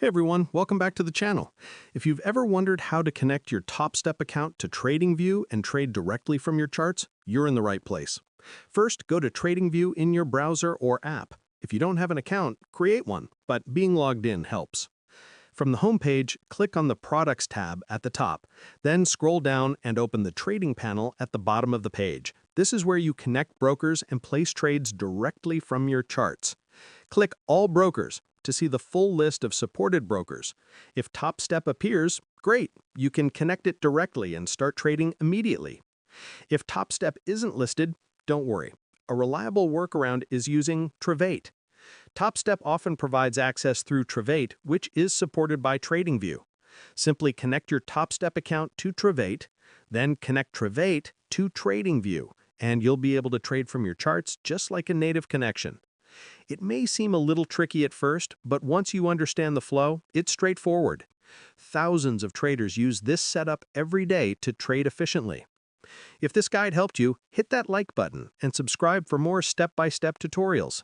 Hey everyone, welcome back to the channel. If you've ever wondered how to connect your TopStep account to TradingView and trade directly from your charts, you're in the right place. First, go to TradingView in your browser or app. If you don't have an account, create one, but being logged in helps. From the home page, click on the Products tab at the top, then scroll down and open the Trading panel at the bottom of the page. This is where you connect brokers and place trades directly from your charts. Click All Brokers to see the full list of supported brokers. If TopStep appears, great, you can connect it directly and start trading immediately. If TopStep isn't listed, don't worry. A reliable workaround is using Trivate. TopStep often provides access through Trivate, which is supported by TradingView. Simply connect your TopStep account to Trivate, then connect Trivate to TradingView, and you'll be able to trade from your charts just like a native connection. It may seem a little tricky at first, but once you understand the flow, it's straightforward. Thousands of traders use this setup every day to trade efficiently. If this guide helped you, hit that like button and subscribe for more step-by-step tutorials.